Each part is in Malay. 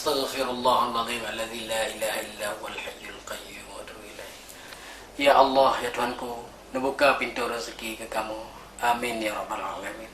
Astaghfirullahaladzim alladzi la ilaha illa huwal hayyul qayyum wa atubu ilaih. Ya Allah, ya Tuhanku, buka pintu rezeki ke kamu. Amin ya rabbal alamin.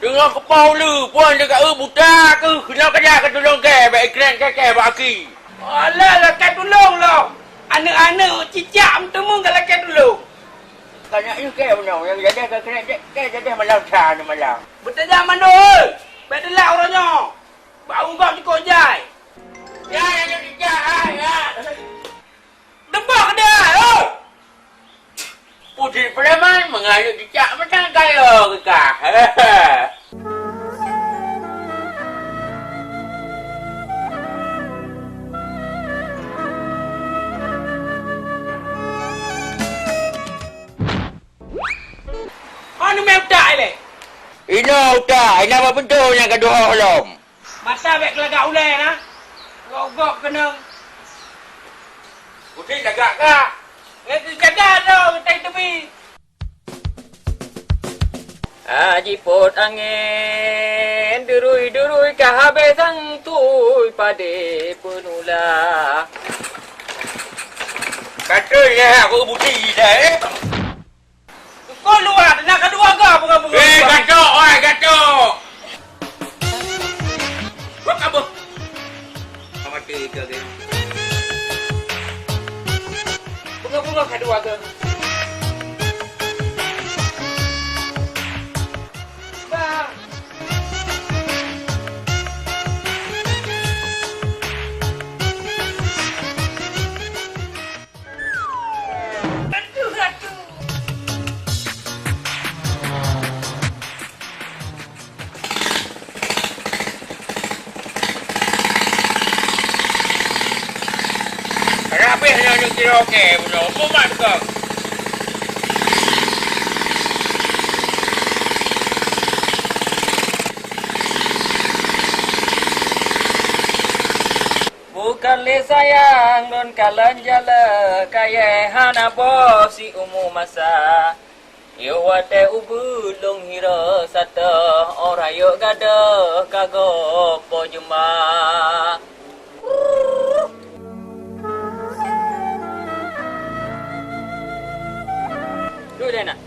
Dengan kepala pun dekat buta ke kena kerja ke tolong ke baik keren ke baki. Alah lah kan tolong lah. Anak-anak cicak temu kalau kan tolong. Kanaknya ke benar yang jadi ke keren ke jadi malam cah ni malam. Betul dah mandul. Baik delak orangnya. Bau kau cukup jai. Ya cicak ya. Debak dia. Oh. Putri Preman mengayuh cicak macam kaya ke kah? Mana main utak ni? Ina utak, ina apa bentuk yang kedua belum? Masa baik kelagak ulai na. Gok-gok kena. Putri jaga kah? Jaga tu, tak tepi. Jiput angin, derui-derui ke habis sangtui pada penulah. Katanya aku budi dah Kau luar, nak kedua kau bunga-bunga. gatok, oi gatok. Kau kabur. Mati ke dia. Bunga-bunga kedua ke. Habis nak kira okey punya. Mumat kau. Bukan le sayang don kalan jala kaya hana bos si umum masa. Yo wate ubu long hira sata orayo gada kagok po juma. Dulu nak.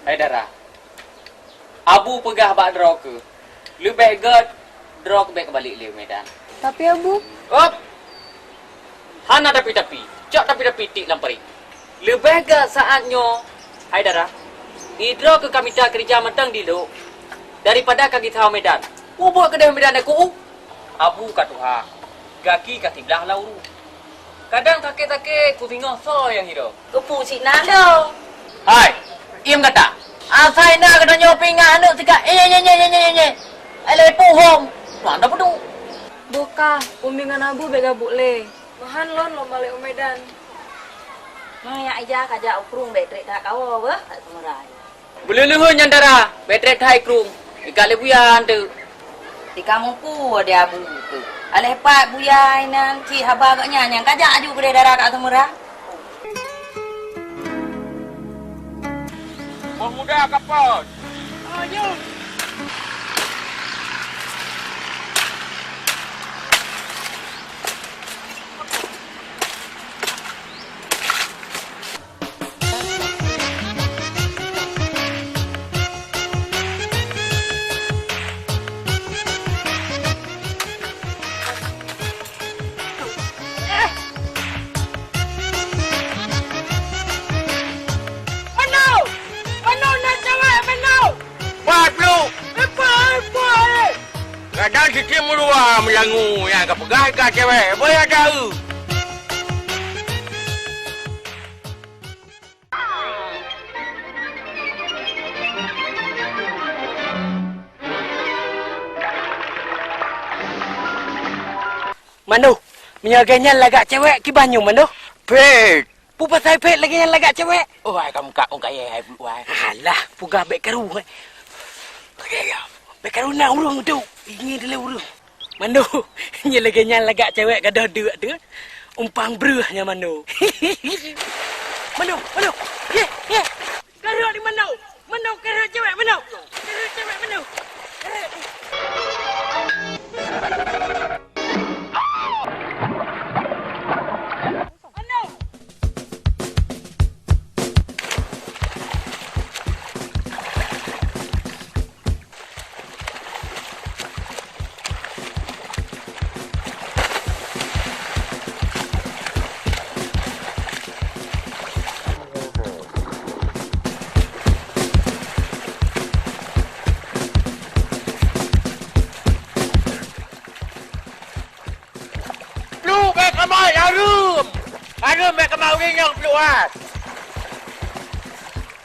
Dara. Abu pegah bak draw ke. Lu baik god draw ke baik balik le Medan. Tapi Abu, Op. Hana tapi-tapi. Cak tapi-tapi tik lampari. Lebih ke saatnya Dara. Draw ke kami tak kerja matang dulu daripada kaki tahu Medan. Ubuk kedai Medan aku. Abu kat Tuhan. Gaki kat belah lauru. Kadang takik-takik ku tengok so yang hiro. kepu si nado. Hai, im kata. Asai nak kena nyoping anak tika. Nye. Elai pohom. Mana pedu? Buka, umbingan Abu bega bule. Mahan lon lo balik Medan. Maya aja kaja ukrung betrik tak kau apa? Tak semerai. Boleh luhur nyandara. Betret hai krung. Ikale buyan tu. Di kampungku ada Abu tu. Aleh pak buya inan ki haba agaknya yang kaja aju ke daerah kat semerah. Pemuda kapal. Ayo. Kadang sikit meluar melangu yang kau pegang kat cewek. Boleh tahu. Menyaganya lagak cewek ki banyu mano. Pet. Pu pasal pet lagi yang lagak cewek. Oh, ai kamu kak orang kaya hai buat. Alah, puga bek karu. Bek karu nak urung tu. Ingin dulu urung. Mano, nyelaganya lagak cewek gadah dua tu. Umpang beruhnya mano. Mano. Ye. Karu di mano. Mano karu cewek mano. Karu cewek mano. Lu bek kamai harum. Harum bek kamau ni yang keluar.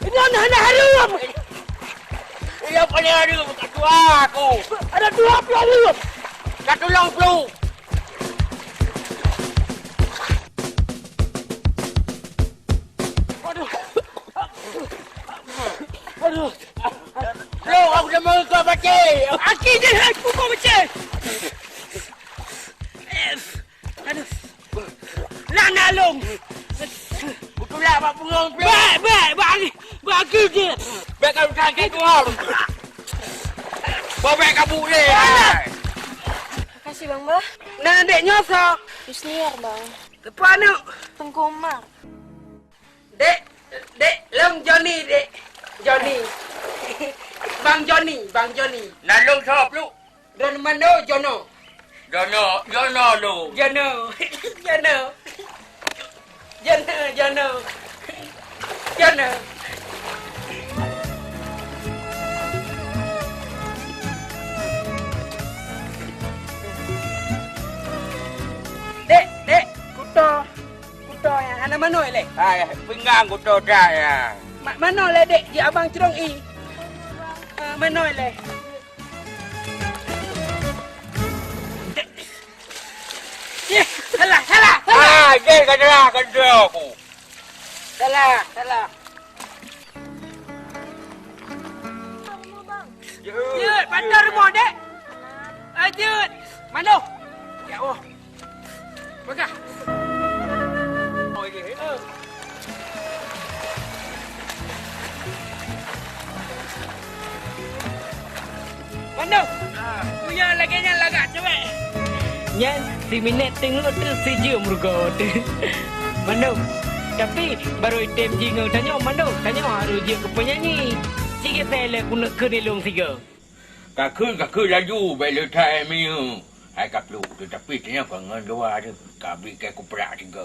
Ini anak harum. Ia punya harum kat tua aku. Ada 20 harum. Kat tulang flu. Aduh. Lu aku dah mau kau baca. Aki dia aku kau baca. Aduh. Nak long. Betul lah mak bungang flu. Bagi dia. Bek kau sakit kau. Kau bek kabut ni. Makasih Bang Bah. Nak adik nyosok. Yusniar Bang. Depan tu. Tengkomar. Dek, long Johnny dek. Johnny. Bang Johnny. Nalung sop lu. Dan mano Jono. Jono lu. Jono. Dek, kuto yang ana mano le? Ai, pinggang ku tu dah ya. Mano le dek? Di abang cerong i. Mano le? Salah. Ah, je kadang aku. Salah. Jut, pandai rumah dek. Jut. Mano? Ya Allah. Bagah. Oh, ini. Mano? Punya lagi yang lagak cewek. Nyan, si minit tengok tu si je meruga tu. Mano? Tapi baru item jingung tanya tanya harus je ke penyanyi. Sikit saya le guna kenilung tiga. Kakak laju bela tai miu. Hai kak lu, tetapi ternyata ngan dua ada. Kabi kayak kuprak juga.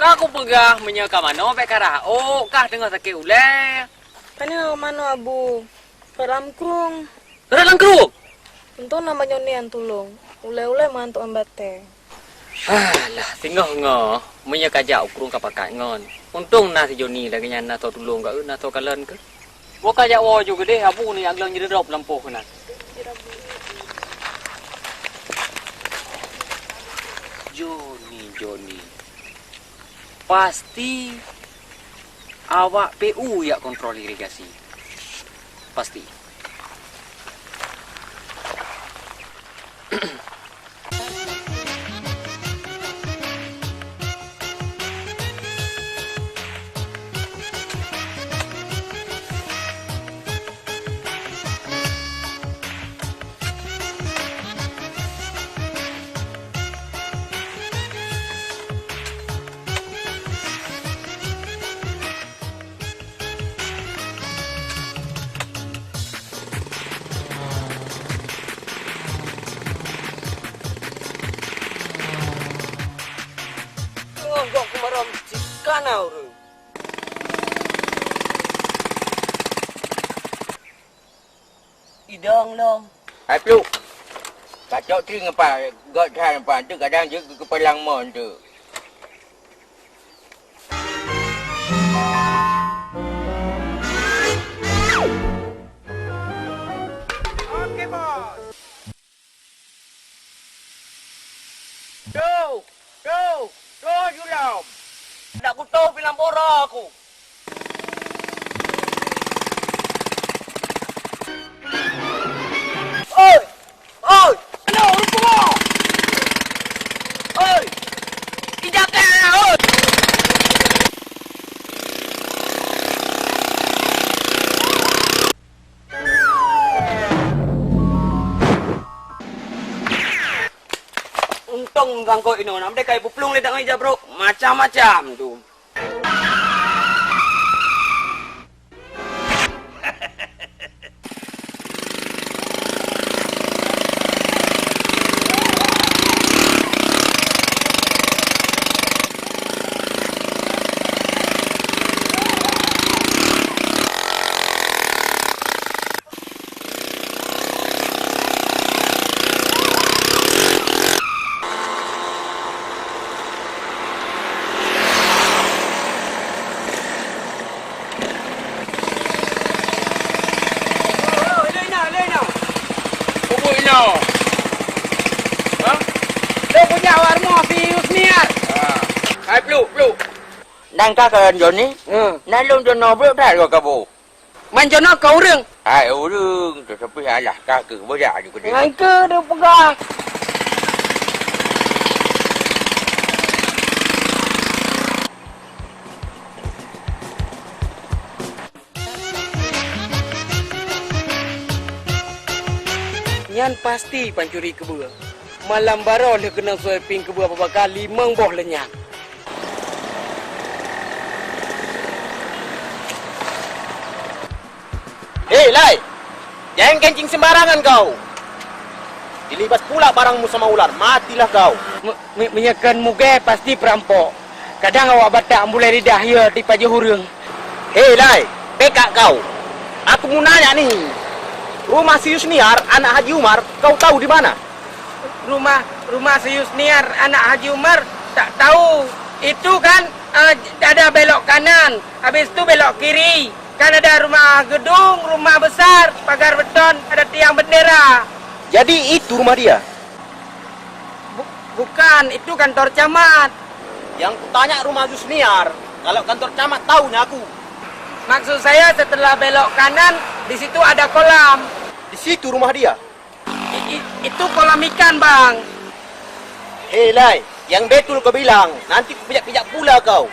Kau pegah menyeka mano pek karah. Oh, kah dengar sakit ulai. Kani mano Abu? Peram krung. Dalam keruk. Untung nama Joni yang tulung. Ule-ule mantuk ambate. Alah, tinggal ngah. Menyeka jauh kerung kapakat ngon. Untung nasi Joni lagi nyana tau tulung kau na tau kalen ke. Buka jauh juga deh. Abu ni yang gelang jadi drop lampu kena. Joni. Pasti awak PU yang kontrol irigasi. Pasti. mana orang? Idong long. Hai peluk. Kacau ting apa? Gak tahan apa? Tu kadang je ke pelang mon tu. Okey, bos. Go! Julam. Nak ku tahu film pora aku. Oi! Oi! Hello, rupa! Oi! Ijakan, oi! Untung gangko ini, namanya kayak puplung ledak meja bro, macam-macam tu. Hai peluk. Nang kakak Johnny. Nalung jono bro dah kau kabu. Manjono kau orang. Hai orang, tetapi alah kakak berak juga dia. Angka dia pegang. Yan pasti pancuri kebua. Malam baru dia kena swiping kebua beberapa kali mengboh lenyap. Hei, Lai! Jangan kencing sembarangan kau! Dilibas pula barangmu sama ular, matilah kau! Menyekan muka pasti perampok. Kadang awak batak mulai lidah ya di pajak hurung. Hei, Lai! Pekak kau! Aku mau nanya nih. Rumah si Yusniar, anak Haji Umar, kau tahu di mana? Rumah si Yusniar, anak Haji Umar, tak tahu. Itu kan ada belok kanan, habis itu belok kiri. Kan ada rumah gedung, rumah besar, pagar beton, ada tiang bendera. Jadi itu rumah dia? Bukan, itu kantor camat. Yang kutanya rumah Yusniar. Kalau kantor camat tahunya aku. Maksud saya setelah belok kanan, di situ ada kolam. Di situ rumah dia? Itu kolam ikan, Bang. Hei, Lai! Yang betul kau bilang, nanti kupijak-pijak pula kau.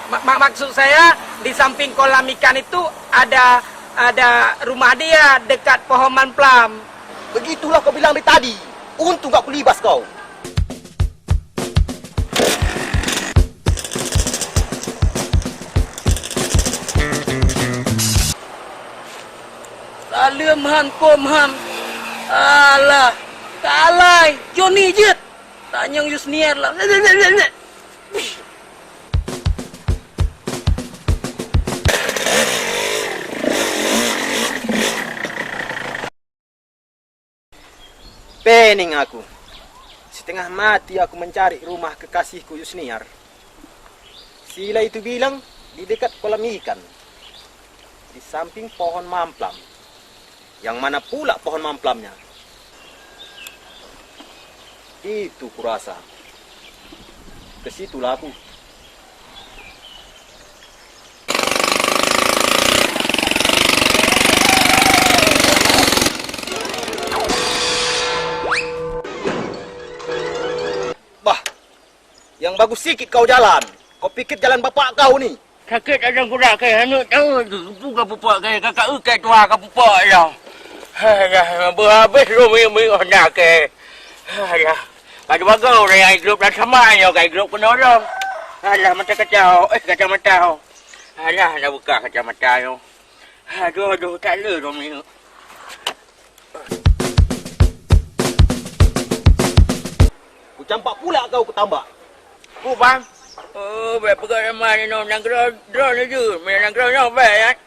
Maksud saya di samping kolam ikan itu ada rumah dia dekat pohon manplam. Begitulah kau bilang dari tadi. Untung gak kulibas kau. Salim han kom han. Alah, kalai, Johnny jet. Tanyang Yusniar lah. Pening aku. Setengah mati aku mencari rumah kekasihku Yusniar. Sila itu bilang di dekat kolam ikan. Di samping pohon mamplam. Yang mana pula pohon mamplamnya? Itu kurasa. Kesitulah aku. Yang bagus sikit kau jalan. Kau pikir jalan bapak kau ni. Kakak ada kuda kai hanu tahu buka pupak kai kakak ukai tua ka pupak ya. Halah berhabis rumi nak kai. Halah. Kada bagau orang grup dah sama yo kai grup penolong. Halah mata kacau kacamata. Halah nak buka kacamata yo. Aduh tak le rumi. Ku campak pula kau ku tambak. Ku bang. Oh, baik pergi mana no nang drone je. Main nang drone no baik.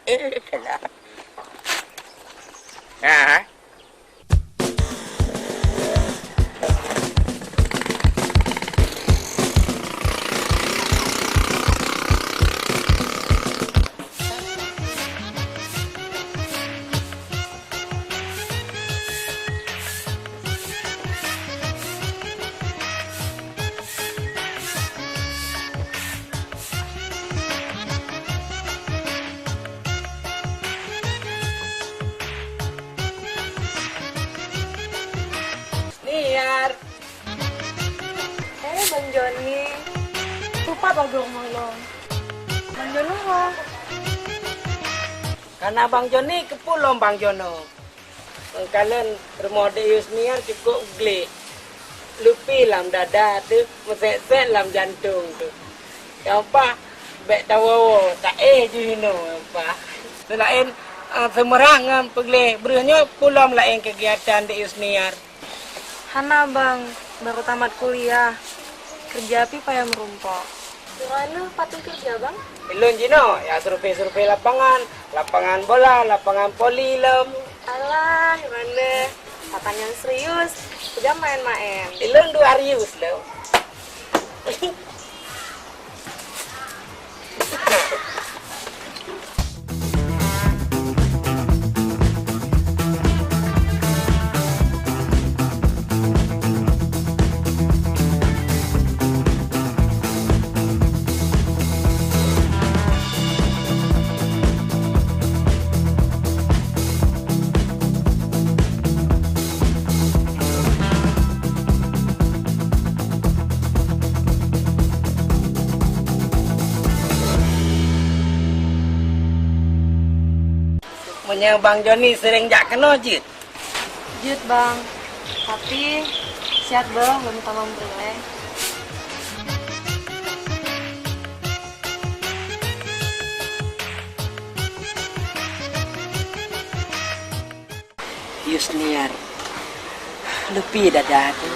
Salah. Ha. Niar. Bang Joni. Lupa bagong lo. Bang Jono ho. Karena Bang Joni ke pulau Bang Jono. Kalian remode Yusniar cukup geli. Lupi lam dada tu, mesek-sek lam jantung tu. Yang apa? Bek tawo tak je hino apa. Selain semerangan pegle, berenya pulau lain kegiatan di Yusniar. Hana bang, baru tamat kuliah. Kerja api payah merumpok. Gimana patut kerja bang? Ilun Jino, ya survei-survei lapangan bola, lapangan poli lem. Alah, gimana? Pertanyaan serius, udah main-main. Ilun 2 Arius lem. Punya Bang Joni sering jak kena jit. Jut bang, tapi sihat bang, belum tambah berileh. Yusniar, lebih dada tu.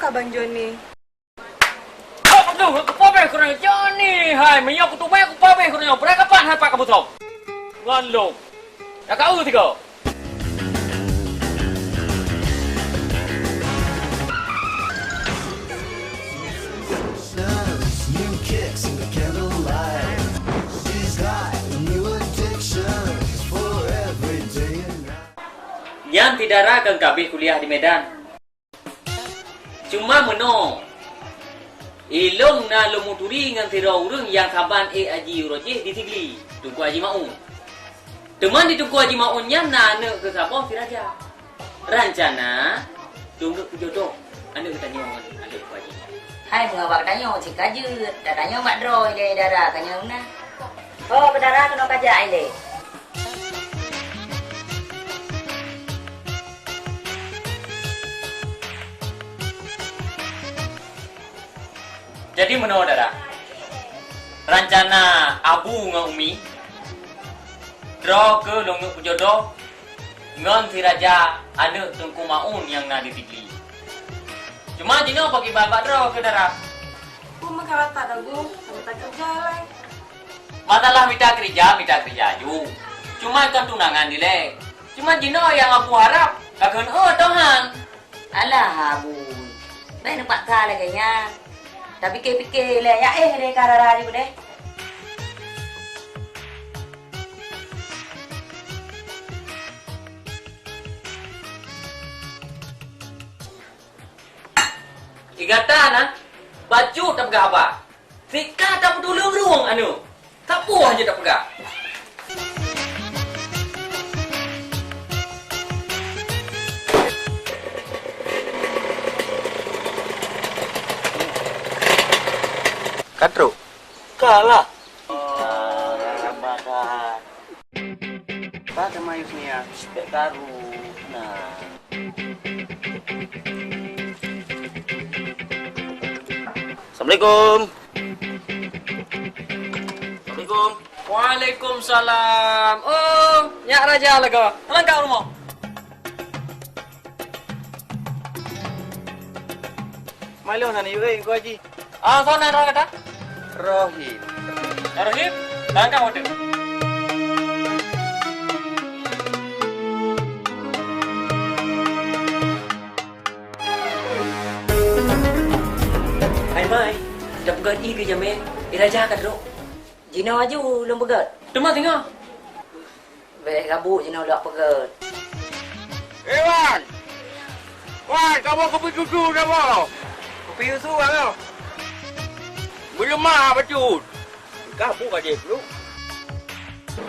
Kak Bang Joni. Aduh, kepabe kurang Joni. Hai, menyok kutume kepabe kurang. Berapa kapan hai Pak Kabutong? Ngalong. Ya kau tiga. New kicks in the candlelight. She's got new addictions for every day and night. Yang tidak rakan kabeh kuliah di Medan. Cuma meno ilong na lumuturi ngan tira urang yang kaban aji roje di Tigli Tunku Haji Maun. Teman di Tunku Haji Maunnya nana ke sapa tiraja. Rencana tunggu jodoh. Anda kita nyon ada ku Haji. Hai mengawak danyo si kajut, danyo mak droi de dara kanyo na. Oh, bedara kena kajak ai le. Jadi meno dara. Rencana Abu ngan Umi draw ke longo jodoh ngan tiraja anak Tunku Maun yang na di Tigli. Cuma jino bagi babak draw ke dara. Aku makalat tak dagu, tak kerja lah. Masalah minta kerja ju. Cuma kan tunangan dile. Cuma jino yang aku harap akan tohan. Alah Abu. Baik nampak kah laganya. Tapi fikir le ya le karara ni bude. Igata na baju tak pegah apa. Sika tak pedulung ruang anu. Tak puas je tak pegah. Katro. Kalah. Oh, makan. Pak sama Yusnia, spek karu. Nah. Assalamualaikum. Assalamualaikum. Waalaikumsalam. Oh, Nyak Raja lega. Lengkap rumah. Malo sana yuk ko Haji. Ah, sana dah kata. Rohit. Rohit, lengkap hotel. Hai mai, dah pegat i ke jamin. Raja kat dok. Jino aju lom pegat. Cuma tengok. Bek gabuk jino dak pegat. Wan! Wan, kamu kopi susu dah mau? Kopi susu ano? Belum mah betul. Kamu aja dulu.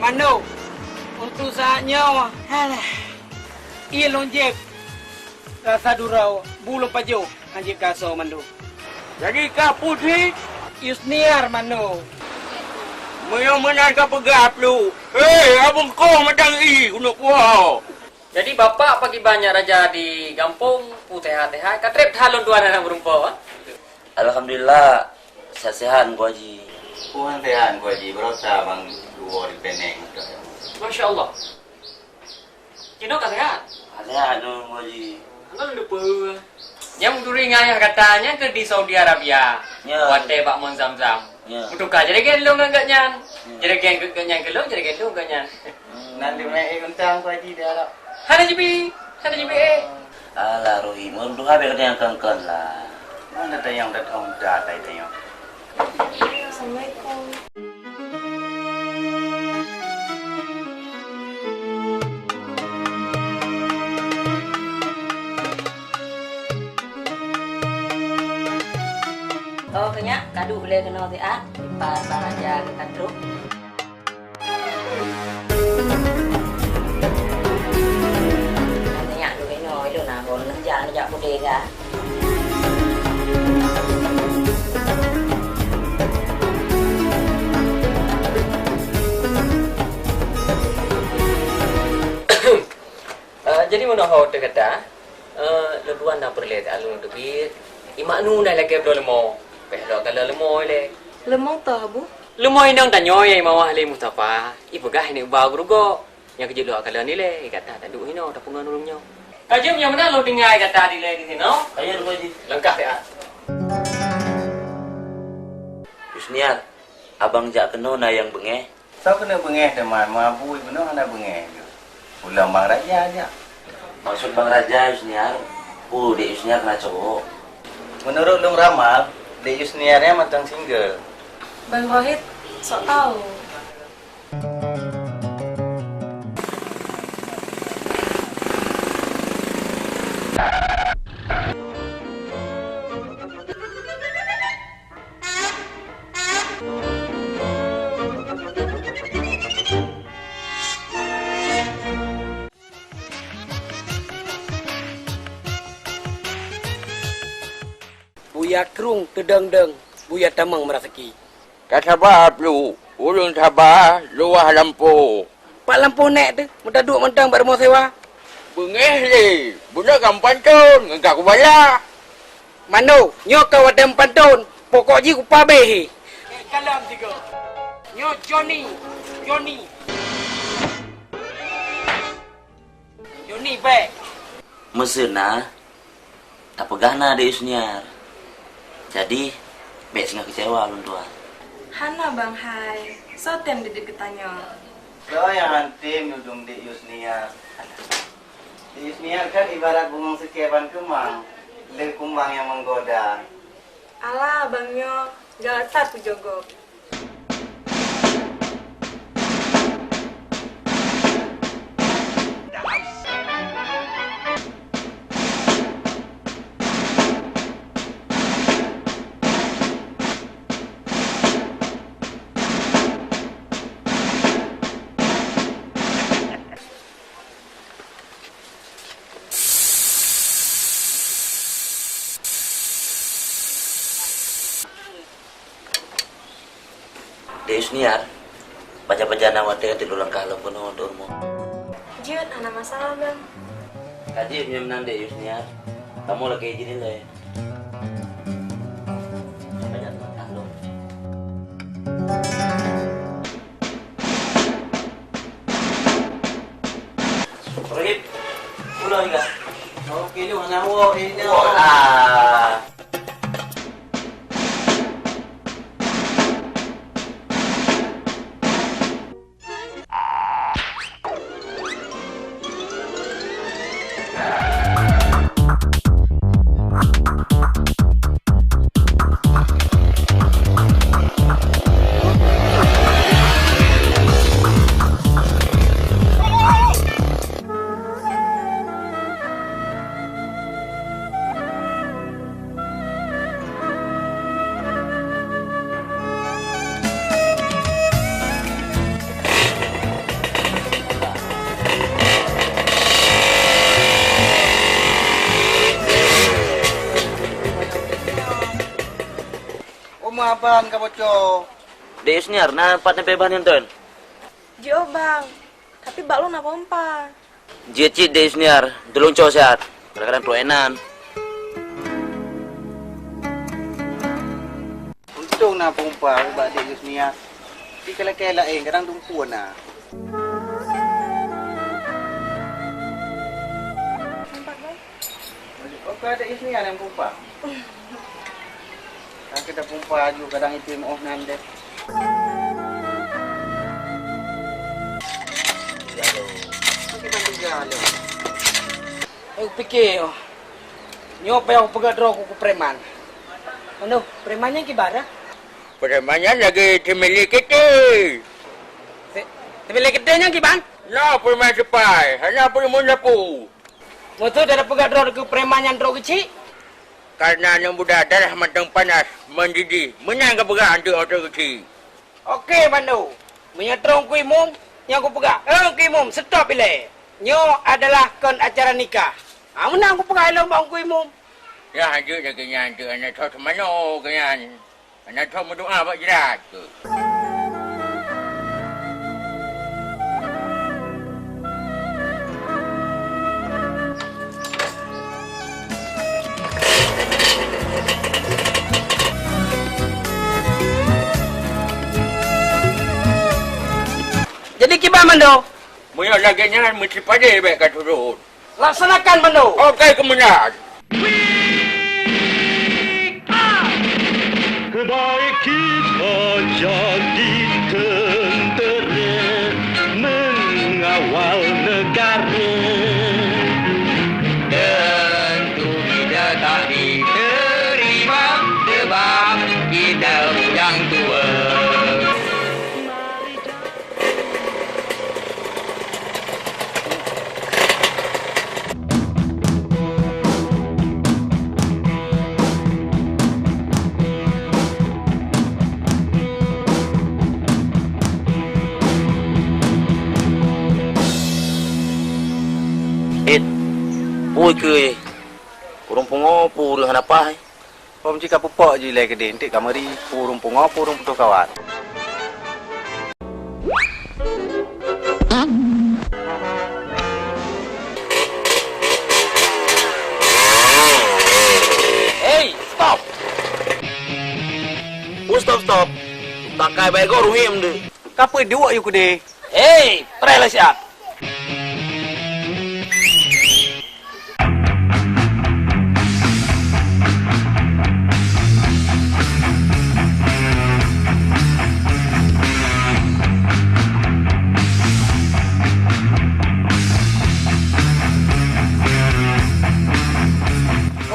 Mano, untuk saatnya, halah. Ia lonjek. Rasa durau, bulu pajo, anjing kaso mando. Jadi kau putih, Yusniar mano. menan kau pegap lu. Hei, abang kau macam untuk puau. Jadi bapak pagi banyak raja di kampung putih-teh. Katrip halon tuan anak berumpah. Alhamdulillah sehat-sehat gua Haji. Puan sehat gua Haji, berosa bang dua di Penang. Masya Allah. Cino kan sehat? Sehat dong gua Haji. Enggak lupa. Yang during ayah katanya ke di Saudi Arabia. Ya. Wate Pak Mon Zamzam. Ya. Untuk kah jadi gelong enggaknya. Jadi gelong gelong jadi gelong enggaknya. Nanti mai untang gua Haji dia lah. Hana jibi Alah Rohim, untuk habis kena yang kengkeng lah. Mana tayang datang dah tayang. Assalamualaikum. Oh kenya kadu boleh kena tiat. Pas baraja ke kadruk. Kenya tu kena itu nak bon nejak boleh dah. Jadi mana hotel kata? Lebuan dah perlu alun tebir. Imak nu dah lagi berdoa lemo. Pehlo kalau lemo le. Lemong tah, Bu? Lemo indang tanyo yang mawah le Mustafa. Ibu gah ini ubah gurugo. Yang kerja luar kalau ni le. Kata tak duk hino, tak pungan urungnya. Kajem yang mana lo tinggal kata di le di sini, no? Ayo gua Haji. Lengkap ya. Yusniar, abang jak kena na yang bengeh. Sao kena bengeh teman, mabui benar ada bengeh. Pulang bang raja aja. Maksud Bang Raja Yusniar, Dek Yusniar kena cowok. Menurut Long Ramal, Dek Yusniarnya matang single. Bang Rohit, sok tahu. Buya kerung tedeng-deng, buya tamang merasaki. Tak sabar lu. Ulun sabar, luah lampu. Pak lampu naik tu, muda duk mentang pada mau sewa. Bengeh le. Budak gampan ton, engkau kubala. Mano, nyok kau ada pantun, pokok ji ku pabe. Kalam tiga. Nyok Johnny. Johnny baik. Mesir na, tak pegah na Dek Yusniar. Jadi, baik singa kecewa lu tuan. Hana Bang Hai, so tem di deketannya. So yang hantim dudung Dek Yusniar. Dek Yusniar kan ibarat bunga sekeban kemang. Le kumbang yang menggoda. Alah Bangnya, galatat ku jogok. Dek Yusniar, baca-baca nama dia di lulang kalau penuh untuk umum. Jut, ada masalah bang. Kaji punya menang dek Yusniar. Kamu lagi izin nilai. Banyak makan dong. Rohit, pulang enggak? Oke, lu ngawo ini. Wah. Apaan kamu cok? Dek Yusniar, nah empatnya beban yang tuan. Jo bang, tapi bak lu napa pompa? Jecit Dek Yusniar, tolong cowok sehat. Kadang-kadang peruenan. Untung na pompa ba di Yusniar. Di kala-kala kadang tumpuan na. Pompa bang? Oke, ada Yusniar yang pompa. Kita pompa juga kadang itu mau nande. Aku pikir, nyoba aku pegat roh aku preman. Ano, premannya gimana? Premannya lagi temeli kita. Temeli ketenya gimana? Ya, preman sepai. Hanya perlu menyapu. Motor dari pegat roh aku premannya roh kecil. Karena yang muda darah matang panas, mendidih, menang kepegaan tu orang kecil. Okey, Bandu. Menyetrong kuimum, yang aku pegang. Kuimum, stop bila. Nyo adalah kon acara nikah. Mana aku pegang lom bang kuimum? Ya, hanya dah kenyan tu. Anak tahu mana kenyan. Anak tahu berdoa buat jerat tu. Jadi gimana, Mando? Mula lagi nyan mesti pada baik kat turun. Laksanakan, Mando. Okey, kemenang. Kebaik kita jadi tentera mengawal negara. Tentu kita tak diterima sebab kita yang tua. Oi ke purung pungo purung apa? Pom jika pupok je lagi ke dentik kamari purung pungo purung putu kawan. Hey, stop. Stop. Tak kaya baik kau ruhim deh. Kapu dua yuk de. Hey, prela siap.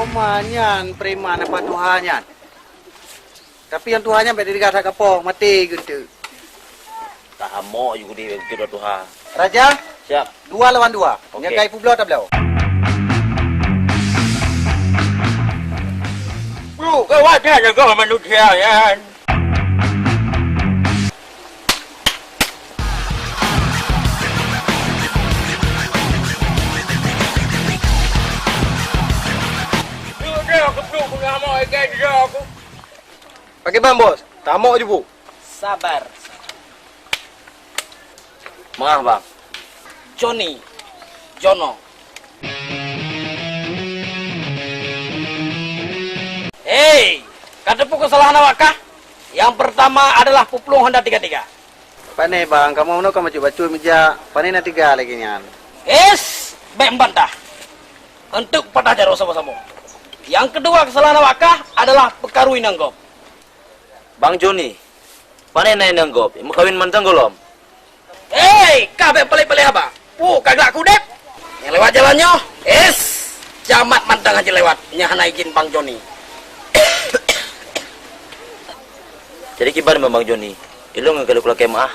Manyan preman apa Tuhannya. Tapi yang Tuhannya beda dikata kapong mati gitu. Tak mau juga di kita Tuhan. Raja, Siap. 2 lawan 2. Okey. Yang kai publau tak belau. Bro, kau wajar kau manusia ya. Pakai bang bos. Tamak je bu. Sabar. Maaf bang. Johnny, Jono. Hei, katapu kesalahan awakkah? Yang pertama adalah puplung Honda 33. Pane bang, kamu mau kamu coba cuy meja. Pane na 3 lagi nyan. Baik membantah. Untuk patah jaro sama-sama. Yang kedua kesalahan awakkah adalah pekarui nanggop. Bang Joni, pane na nanggop, mau kawin mantang golom. Kabeh pelih-pelih apa? Kagak kudep. Yang lewat jalannya, jamat mantang aja lewat. Nyahana izin Bang Joni. Jadi kibar Bang Joni, ilo ngekelu kula kemah.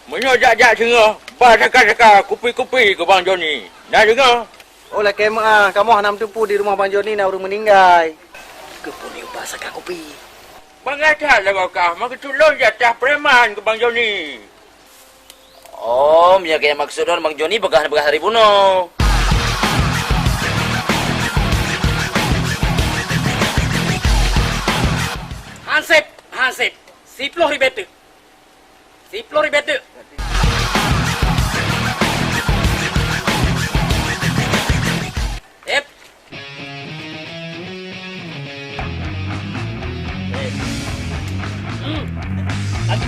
Menyojak-jak sengah, seka-seka, kupi-kupi ke Bang Joni. Dah dengar? Oleh kemah, kamu hanam tupu di rumah Bang Joni na urung meninggal. Kepuni ubah saka kopi. Mengajar lah kau, maka culun jatah preman ke Bang Joni. Oh, ya kayak maksudnya Bang Joni bekas hari bunuh. Hansip. Siploh ribetu.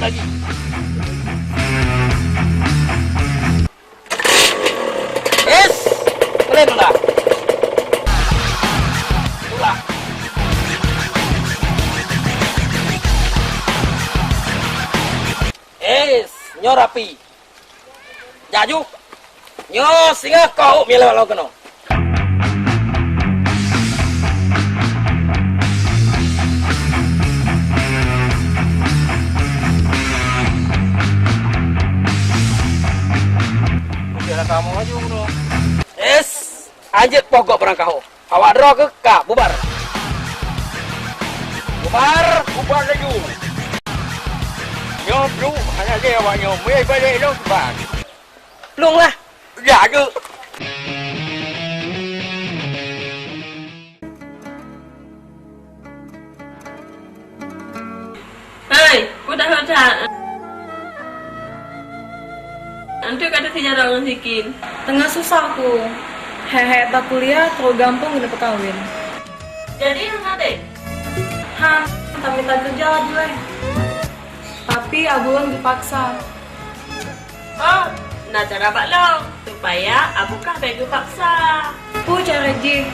Lagi. Kalian enggak? Ulah. Nyo rapi. Jaju. Nyo singa kau mila lo keno. Biar kamu aja bro. Anjit pokok berangkau. Awak dro ke ka bubar. Bubar laju. Nyom lu, hanya dia awak nyom. Balik lu sebab. Plung lah. Ya ke. Hei, udah baca. Nanti kata si jarang nasikin. Tengah susahku. Hehe, tak kuliah terlalu gampang udah kawin. Jadi nanti? Tapi tak kerja lagi lah. Tapi abulan dipaksa. Oh, nah cara apa lo? Supaya abu kah bego paksa. Cara ji.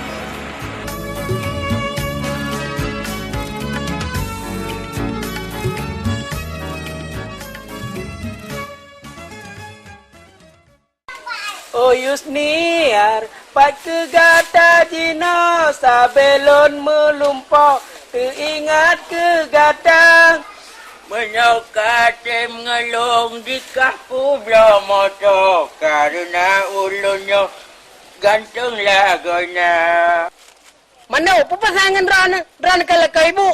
Oh Yusniar, pak kegata jino sabelon melumpok, teringat kegata. Menyokatim ngelung di kaku moto karena ulunnya ganteng lagunya. Mana pasangan ran kalau ke ibu?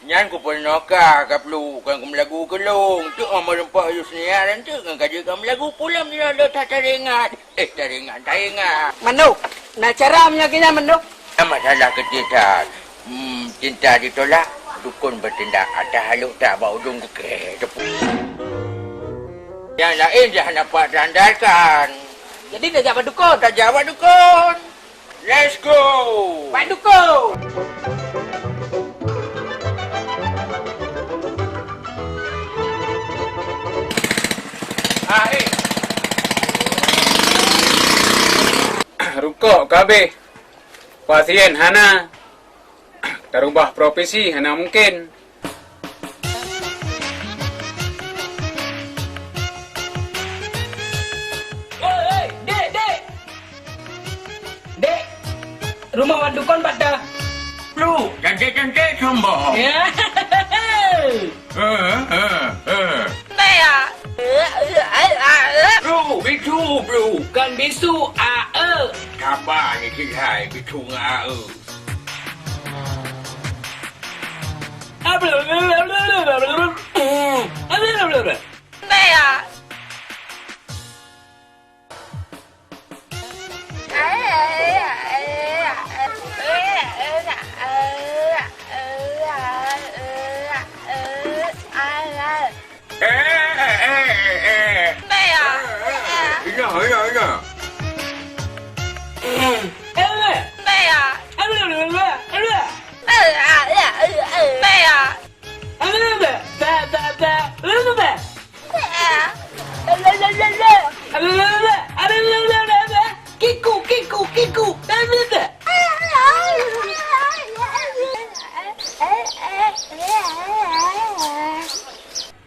Nyan ku pernah kap lu kan ku melagu kelung tu amal empat Yusnia dan tu kan kaji kan melagu pulang ni ada tak teringat. Teringat. Mana? Nak cara menyakitnya mana? Masalah ketidak. Cinta ditolak. Dukun bertindak ada haluk tak bawa ujung ke depan. Yang lain jangan dapat sandarkan. Jadi dah jawab dukun. Tak jawab dukun. Let's go. Pak dukun. Rukuk kabeh. Pasien hana. Terubah profesi hana mungkin. Dek. Rumah wadukon pada. Lu, cantik-cantik sombong. Bro, bisu, bro. Kan bisu Sabar ni cilai, bisu ngah.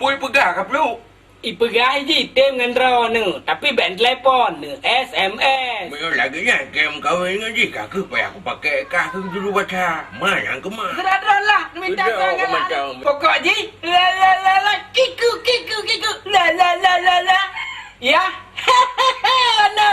Pui pegah kah peluk? Ipegai je tem dengan draw ni. Tapi band telepon ni. SMS. Mereka lagi ni game kahwin dengan jika ke payah aku pakai kah ke juru baca. Mana ke mana? Sedar lah. Minta sangat lah. Pokok je. La la la la. Kiku kiku kiku. La la la la la. Ya. No.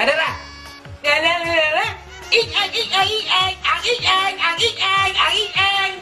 Ada tak? La. Ik ang ik ang ik ang ang ik ang ang ik ang ang ik ang.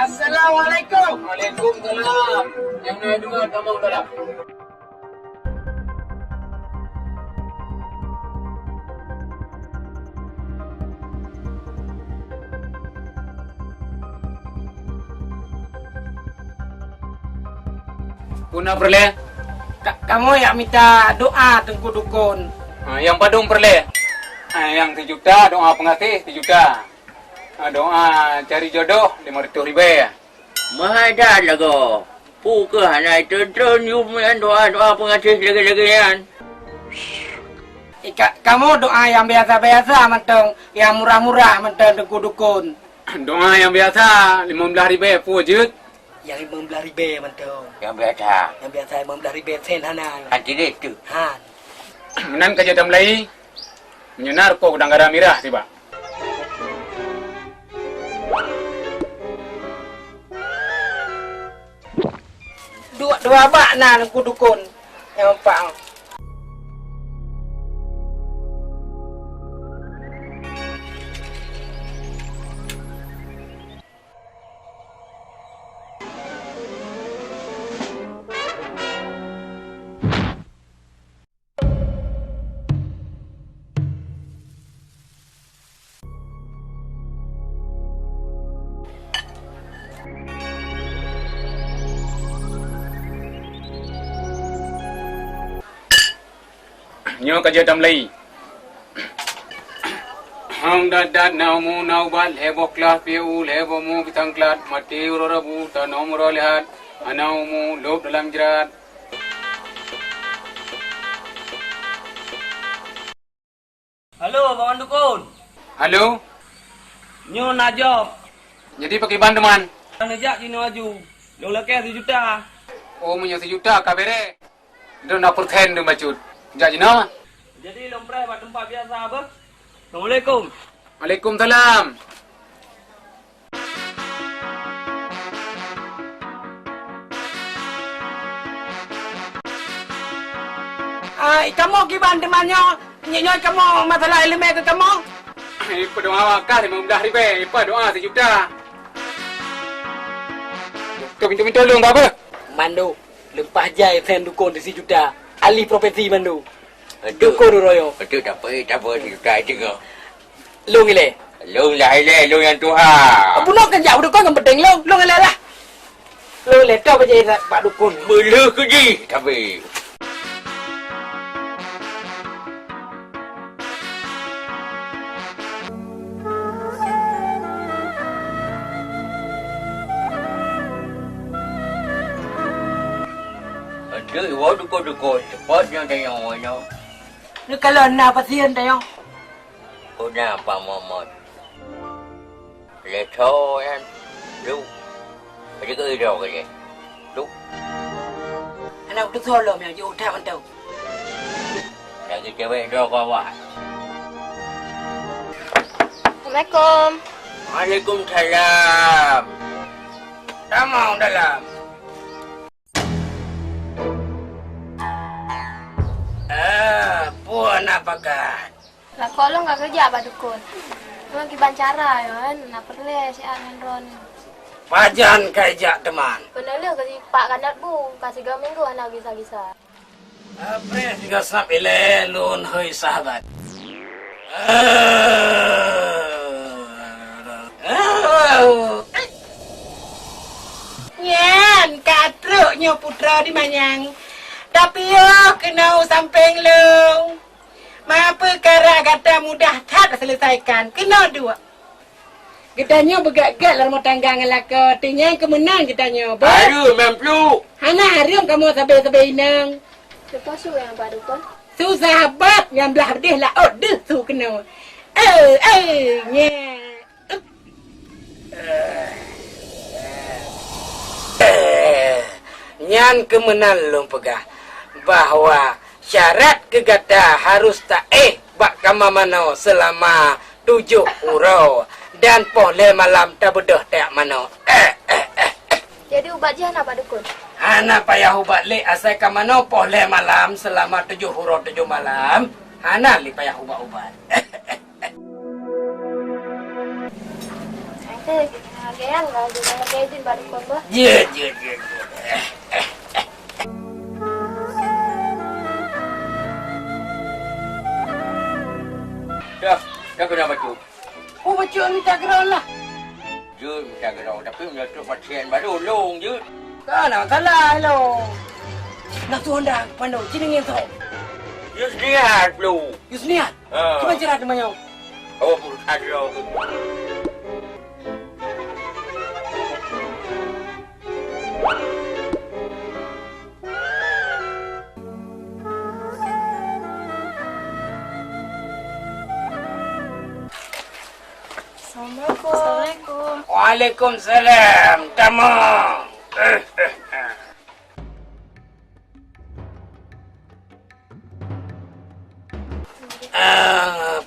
Assalamualaikum. Waalaikumsalam. Yang naik dua kamu dalam. Puna perle. Kamu yang minta doa tengku dukun. Yang padung perle. Yang 3 juta doa pengasih 3 juta. Doa cari jodoh 500,000. Mahadar lah kau. Pukul hanya itu terus doa pengasih lagi-lagi kan. Kamu doa yang biasa-biasa mentang, yang murah-murah mentang tengku dukun. Doa yang biasa 15,000 pujud. Yang 15,000 mentang. Yang biasa. Yang biasa 15,000 sen hanang. Anti itu. Han. Menan kerja tamlai. Menyunar kok udang gara mirah tiba. Dua bak na tengku dukun. Yang empat. Nyo kerja tamlai. Hang dadat naumu naubat lebo kelas piu lebo mu kitangklat mati urabu tanom rolehat anaumu lob dalam jerat. Halo, Bang Dukun. Halo. Nyo nak job. Jadi pakai ban teman. Najak sini maju. Long laki 1 juta. Oh punya 1 juta kabere. Dah nak perten tu macut. Jadi no. Jadi long pray buat tempat biasa apa? Assalamualaikum. Waalaikumsalam. Kamu kiban temannya. Nyoy kamu masalah elemen ke kamu? Ipa doa kah 15,000. Ipa doa 1 juta. Kau minta tolong tak apa? Mando, lepas jai sen dukun di 1 juta. Ahli profesi Mando. Dukun royo. Itu tak apa 1 juta juga. Long ile. Long lah ile, long yang Tuhan. Bunuh kan jauh dukun kan penting long. Long ile lah. Long ile tu aja Pak Dukun. Bela ke je tapi. Ada iwa dukun-dukun cepatnya tengoknya. Ni kalau nak pasien tengok. Una apa Muhammad. Leto kan. Du. Ada ke ida ke je? Du. Anak tu solo yang jauh tak mantau. Lagi cewek dah kawan. Assalamualaikum. Waalaikumsalam. Damang dalam. Puan apakah? Lah kalau nggak kerja Pak Dukun. Memang kiban cara kan, nak perle si Anan Ron. Pajan kajak teman. Benar kasi Pak Kandat bu, kasih 3 minggu anak gisa-gisa. Apre juga sap ile lun hei sahabat. Nyan, katruknya putra di Manyang. Tapi yo kena samping lu. Mapa kara kata mudah tak selesaikan. Kena 2. Getanya bergak-gak dalam rumah tangga ngelaka. Tinggal kemenang getanya. Aduh, memplu. Hana harum kamu sabai-sabai nang. Lepas tu yang Pak Dukun. Su sahabat yang belah berdeh lah. Oh, deh su kena. Nye. Nyan kemenang lum pegah bahwa syarat kegata harus tak bak kama mano selama 7 hurau dan poleh malam tak bedah tak mano. Jadi ubat je Pak Dukun. Hana payah ubat le asai kamano poleh malam selama 7 hurau 7 malam. Hana li payah ubat-ubat. Kayak enggak juga kayak izin Pak Dukun bah. Je. Dah kena baju. Oh, bacaan minta gerak lah. Je, minta gerau. Tapi menyetuk pasien baru long je. Kan, salah lo. Nak tu hendak pandau, sini yang tahu. Yusniar lu. Yusniar? Cuba cerah temannya. Oh, ada tu. Assalamualaikum. Waalaikumsalam. Tamu.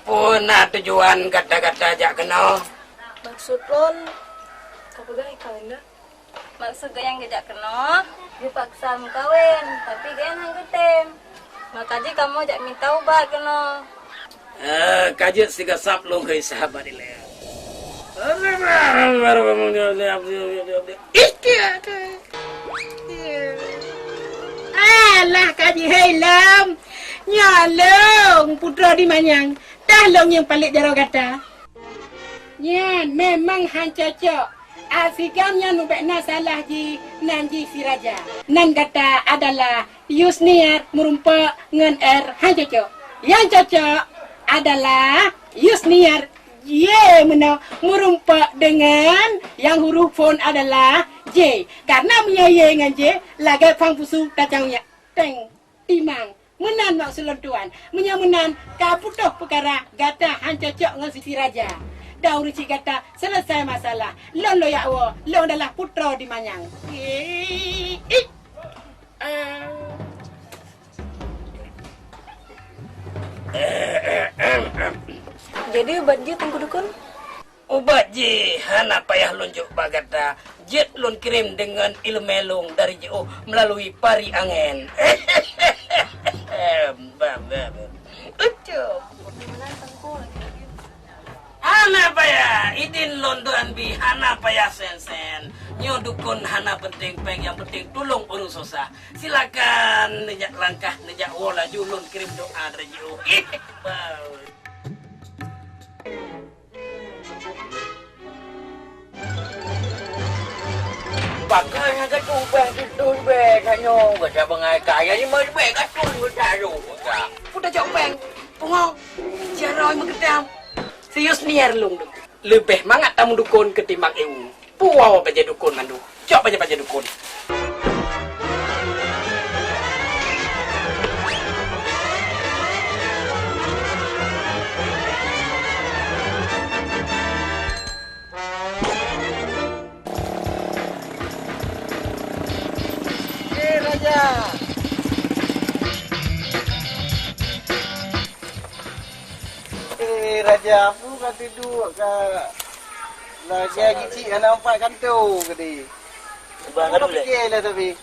Punah tujuan kata-kata jak kena. Maksud Lon, kapagay kawin na? Maksud yang tidak kena, dipaksa mo kawin, tapi gaya nang ketem. Makaji kamu jak minta ubat kena. Kajet siga sap long kay sahabat ile. Alah kaji helam. Nyalong putra di Manyang. Dah long yang paling jaro kata. Nyan memang han cocok. Asigamnya nubekna salah ji nanji si raja. Nan kata adalah Yusniar merumpa ngan han cocok. Yang cocok adalah Yusniar merumpa dengan yang huruf fon adalah J. Karena punya Y dengan J, lagai fang pusu tacangnya. Teng, timang. Menan maksud tuan. Menan kaputuh perkara gata han cocok dengan si raja. Dah urusi kata selesai masalah. Lon lo ya wo, lon adalah putra di Manyang. Jadi ubat je tunggu dukun? Ubat je, hana payah lunjuk bagata. Jet lun kirim dengan ilmelung dari jauh melalui pari angin. Hana payah, idin London bi hana payah sen. Nyo dukun hana penting peng, yang penting tolong urus susah. Silakan nejak langkah, nejak wola julun kirim doa dari jauh. Pakai yang kata ubah itu beg hanya baca pengai kaya ni mai beg kat tu taruh ka. Putra jauh beng. Pungong. Jaroi mengetam. Serius niar lung. Lebih mangat tamu dukun ketimbang eu. Puau baca dukun mandu. Cok baca dukun. Raja aku kata duduk ke Raja gici kan nampak kantor ke dia. Bang ada boleh. Fikir lah tapi.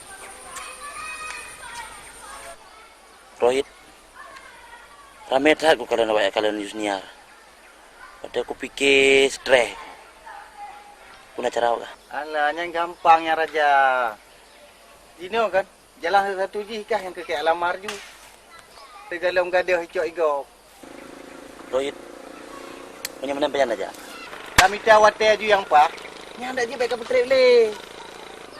Rohit. Ramai tak kalau nak buat kalian Yusniar. Padahal aku pikir stres. Kuna cara apa? Alah, yang gampangnya Raja. Ini kan, jalan satu je kah yang ke alam marju. Tegalom gadah hicok igok. Rohit, punya mana penyan aja? Kami tawat aju yang pak. Nyanda je baik putri le.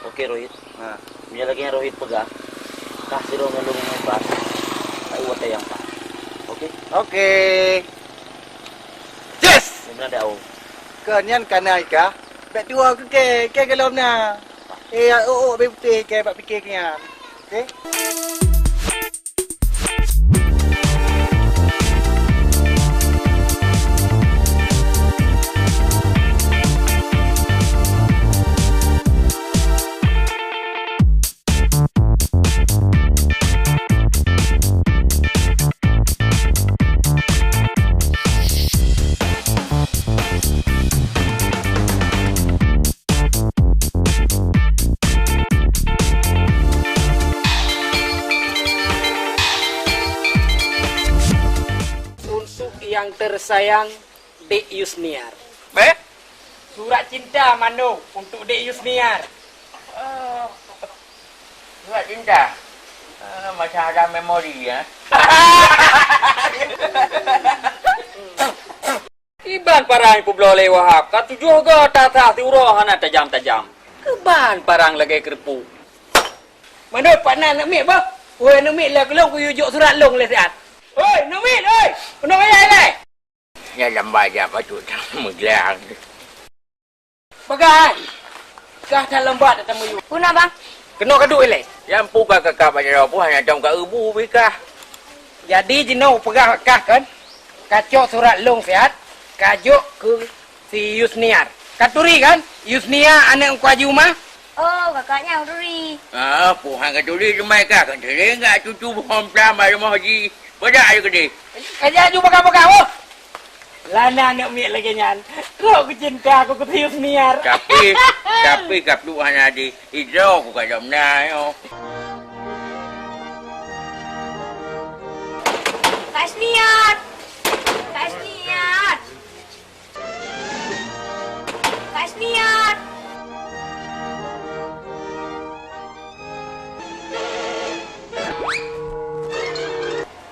Oke Rohit. Nah, punya lagi yang Rohit pegang. Kasih dong ngalung yang pas. Ayo wate yang pak. Oke? Oke. Yes! Ini ada au. Kenyan kanai kah? Baik tua ke galom na. Baik putih ke baik fikir kenyan. Okey? Yang tersayang Dek Yusniar. Surat cinta Mano untuk Dek Yusniar. Surat cinta? Macam ada memori ya. Iban parang ipu beloleh wahap. Katu juga tata tiuroh anak tajam-tajam. Keban parang lagi kerpu. Mana Pak Nan nak ambil apa? Oi, nak ambil lah kelong ku yujuk surat long le siat. Oi, nak ambil oi. Kena bayar le. Ya lambat je patut menggelang. Bagai. Kah dah lambat datang mayu. Kuna bang. Kena kaduk le. Yang puka kakak banyak apa hanya jam kat ibu bikah. Jadi jino pegah kah kan? Kacok surat long siat. Kajuk ke si Yusniar. Katuri kan? Yusnia anak ku Haji Umar. Oh, kakaknya Uduri. Puhan katuri semai kah? Kan terenggak cucu pohon pelamai rumah Haji. Bedak je gede. Kajak jumpa kamu. Lana nak ambil lagi nyan. Kau ku cinta aku ke Yusniar. Tapi kaplu hanya di hidro aku kat jam na yo. Kak Yusniar. Kak Yusniar. Kak Yusniar.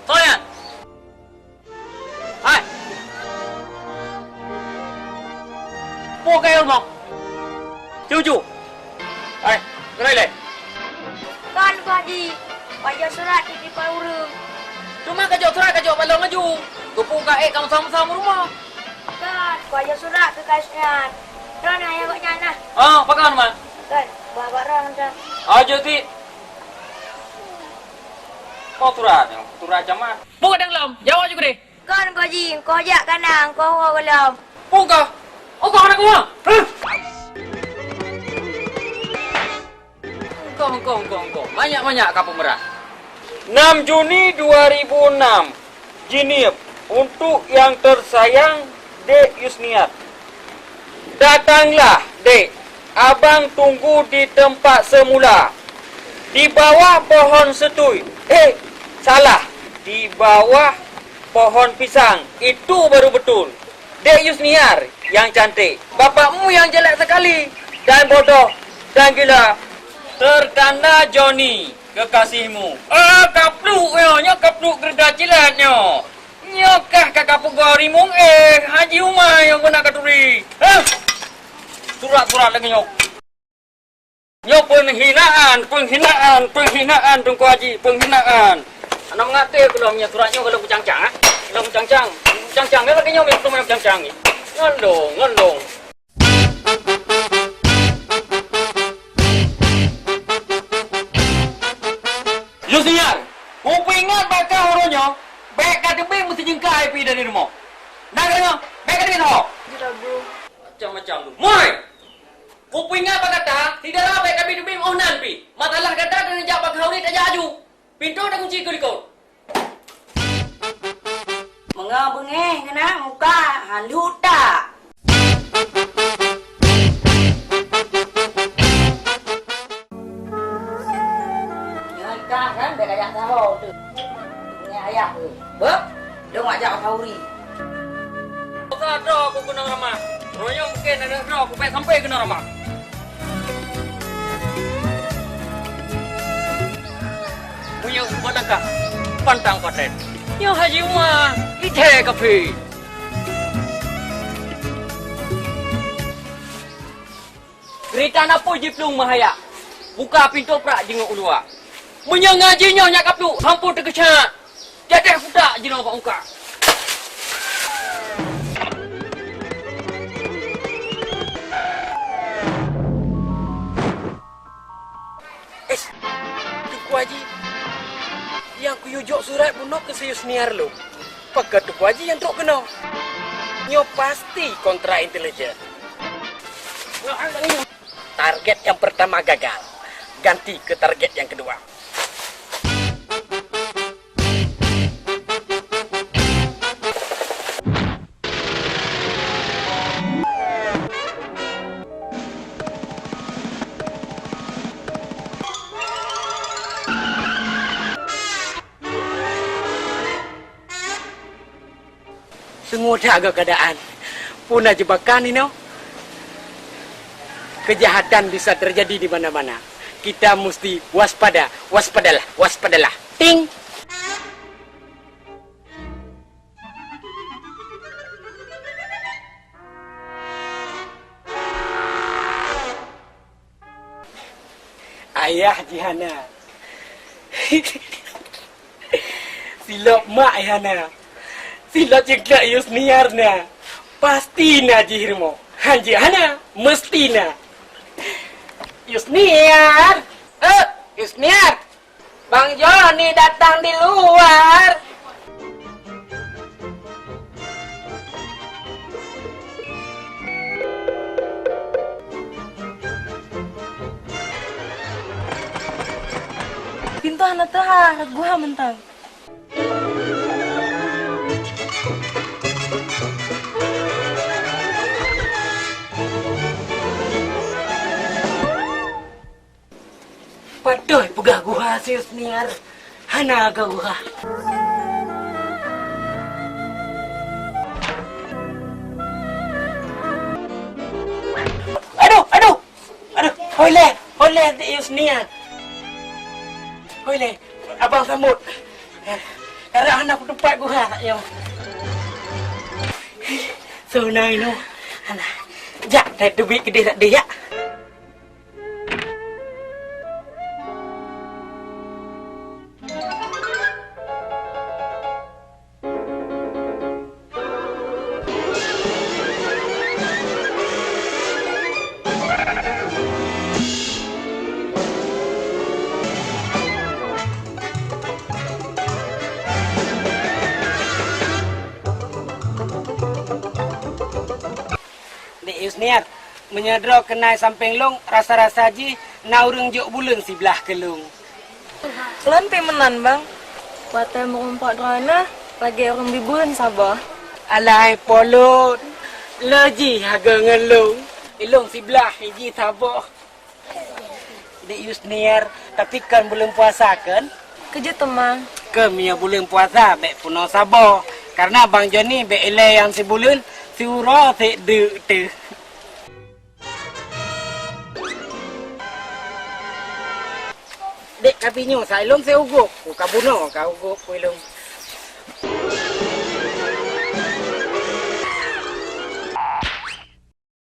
Toyan. Hai. Pokok rumah. Cucu. Hai, kenai le. Kan Pak Haji. Wajah surat di depan urung. Cuma kajok surat kajok balong maju. Kupuka kamu sama-sama rumah. Kan, wajah surat ke Kak Yusniar. Rana ya kok nyana. Ah, pakai mana? Kan, bawa barang dah. Aja ti. Oh surat jaman. Buka dalam, jawab juga deh. Kan Pak Haji, kau ajak kanang, kau hawa gelam. Buka. Oh kau anak gua. Kau. Banyak kapal merah. 6 Juni 2006. Jinip untuk yang tersayang Dek Yusniar. Datanglah, Dek. Abang tunggu di tempat semula. Di bawah pohon setui. Salah. Di bawah pohon pisang. Itu baru betul. Dek Yusniar yang cantik. Bapakmu yang jelek sekali. Dan bodoh. Dan gila. Terkanda Johnny, kekasihmu. Kapluk yo, kapluk gerda cilatnya. Nyokah kakak pegawai mung Haji Umar yang guna katuri. Surat-surat lagi nyok. Nyok penghinaan Tungku Haji, penghinaan. Anak mengate kalau punya suratnya kalau kucang-cang ah. Kalau kucang-cang dia lagi nyok yang main kucang-cang ni. Ngelong. Yusniar, kau ingat bakal orangnya? Baik kat tebing mesti jengkai pergi dari rumah. Nak kena? Baik kat tebing tau? Tidak, bro. Macam-macam tu. Moi! Kau ingat apa kata? Tidaklah baik kat tebing oh nanti. Matalah kata kena jak bakal ni tak jaju. Pintu dah kunci ke likau. Mengabengeh kena muka halu tak. Kan bek ayah tahu tu. Ni ayah tu. Bep, dia ngajak Tauri. Sadar ke nak draw aku sampai ke normal. Punya bodaka pantang paten. Yang haji mah ite kapi. Cerita napa jiplung mahaya. Buka pintu prak jenguk ulua. Menyengaji nyonya kaplu hampur terkecat. Jatah budak jino pak muka. Tuku Haji, yang kuyujok surat bunuh ke Sayus Niar lo. Pakai Tuku Haji yang truk kena. Nyo pasti kontra intelijen. Target yang pertama gagal. Ganti ke target yang kedua. Semua jaga keadaan. Punah jebakan ini, kejahatan bisa terjadi di mana-mana. Kita mesti waspada, waspadalah. Ting. Ayah Jihana. Silap mak Jihana. Sila cekak Yusniarna. Pasti na jihirmo. Hanji hana mesti na. Yusniar. Yusniar. Bang Joni datang di luar. Pintu hana taha, gua mentang. Padoy pegah gua si Yusniar. Hana gua. Aduh. Hole di Yusniar. Hole, abang sambut. Karena hana aku tempat gua yo. So nai no. Hana. Jak dah duit gede tak dia. Yusniar menyadro kenai samping long rasa-rasa ji naureng juk bulan si belah kelung. Kelan pemenan bang. Patai merumpak drana lagi orang di bulan Sabah. Alai polot. Leji haga ngelung. Ilung si belah hiji Sabah. Di Yusniar tapi kan belum puasa kan? Kerja teman. Kami yang belum puasa bek puno Sabah. Karena Bang Joni bek ilai yang si bulan si uro si de. Dek kabinyo sa ilong sa ugok. O kabuno, ka ugok ko ilong.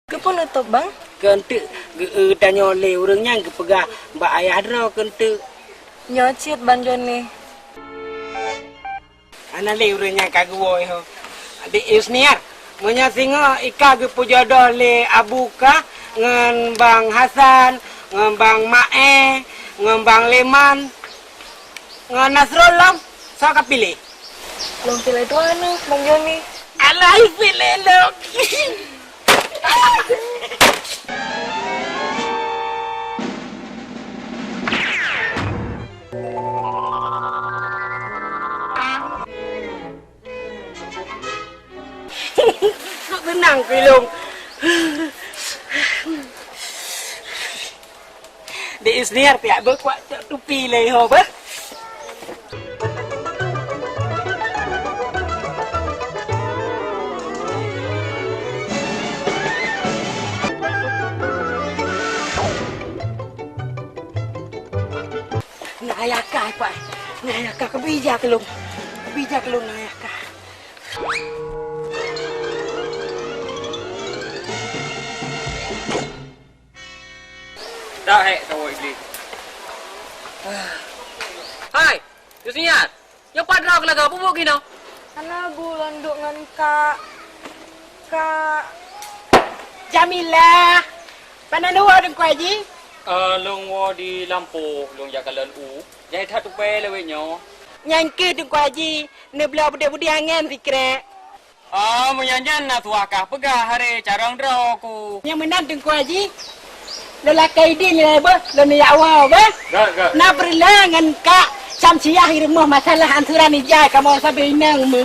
Kepun utop bang? Kente, tanyo le urangnya kepegah mbak ayah dro kente. Nyocit Bang Joni. Ana le urangnya kagwoy ho. Di Yusniar, monya singo ika ge pujodoh le abuka ngan Bang Hasan, ngan Bang Mae. Ngembang Leman ngan Nasrullah sok pilih. Long pilih itu anu Bang Joni. Alai pilih lo. Tenang pilung. Di Yusniar tiap berkuat tupi leh ho ba. ayakah pak. Ayakah kebijak lu. Kebijak lu ayakah. Dah hek tahu ini. Hai, Yusniar. Yang padra ke laga pupuk kino. Ana bulan duk ngan Kak Jamilah. Pana luar deng kuai ji. Long wo di lampu, long ya kalan u. Jadi thatu pe lewe nyo. Nyangke deng kuai ji. Ne bela bude-bude angen sikre. Menyanyan na tuakah pegah hari carang draw ku. Yang menang deng kuai ji. Lelakai din le ba, le ya awal ba. Gak. Na berlangan Kak. Sam siah rumah masalah anturan ni jai kamu sampai nang mu.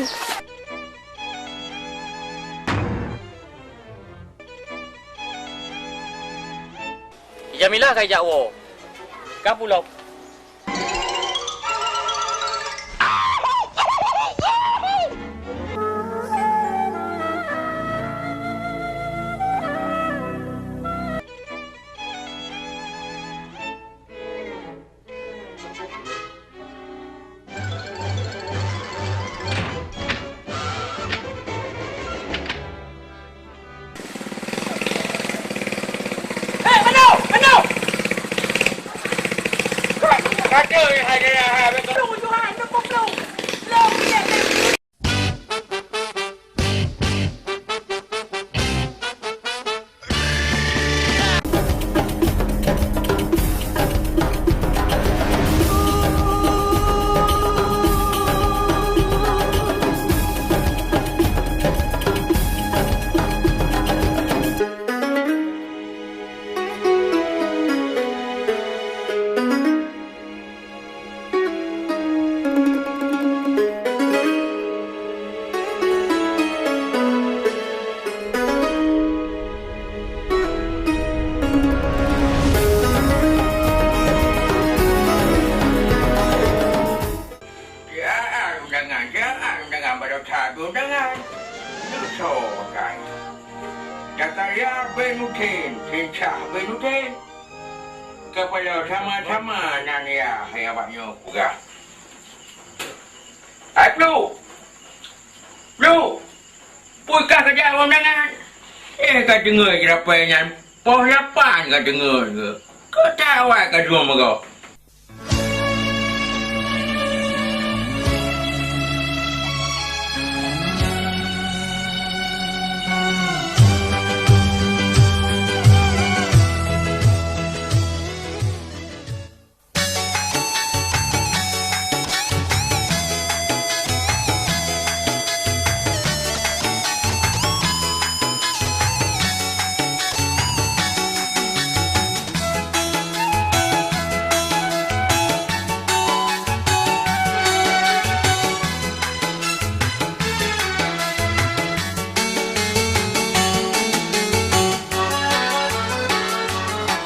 Jamilah kai jakwo. Ka pulau. Kepada sama-sama nania yang abangnya pegah. Blue! Puikah kerja awam dengan? Kata dengar je rapanya. Poh lapan kata dengar ke? Kau tahu kata dua mereka.